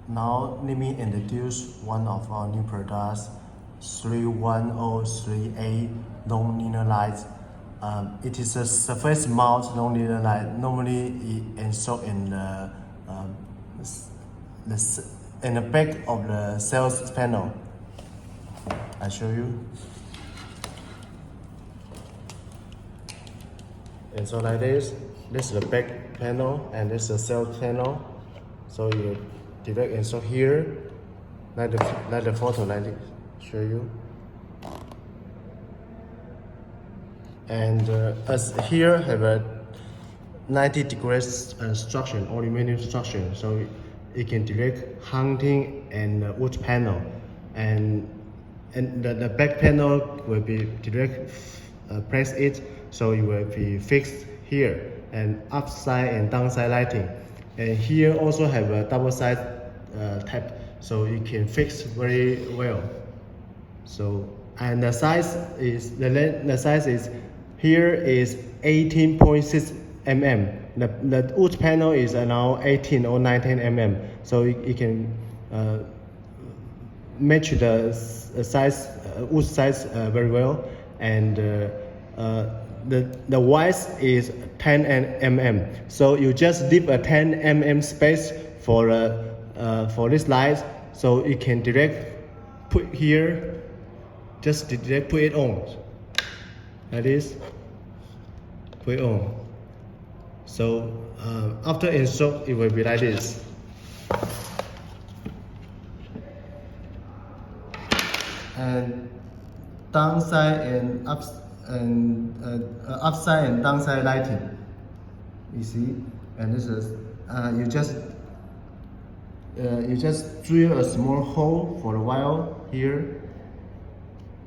Now let me introduce one of our new products, 3103A non-linear light. It is a surface mount non-linear light. Normally it installed in the back of the sales panel. I show you. And so like this is the back panel and this is the sales panel. So you direct install here, like the photo like this, show you. And as here have a 90 degrees structure, illumination structure, so it can direct hunting and wood panel, and the back panel will be direct press it, so it will be fixed here, and upside and downside lighting. And here also have a double side type, so you can fix very well. So and the size is here is 18.6 mm. The wood panel is around 18 or 19 mm. So you can match the size wood size very well, and the width is 10 mm. So you just leave a 10 mm space for this light, so you can direct put here. Just direct put it on, like this, put it on. So after install, it will be like this. And downside and upside and downside lighting. You see, and this is you just drill a small hole for the wire here.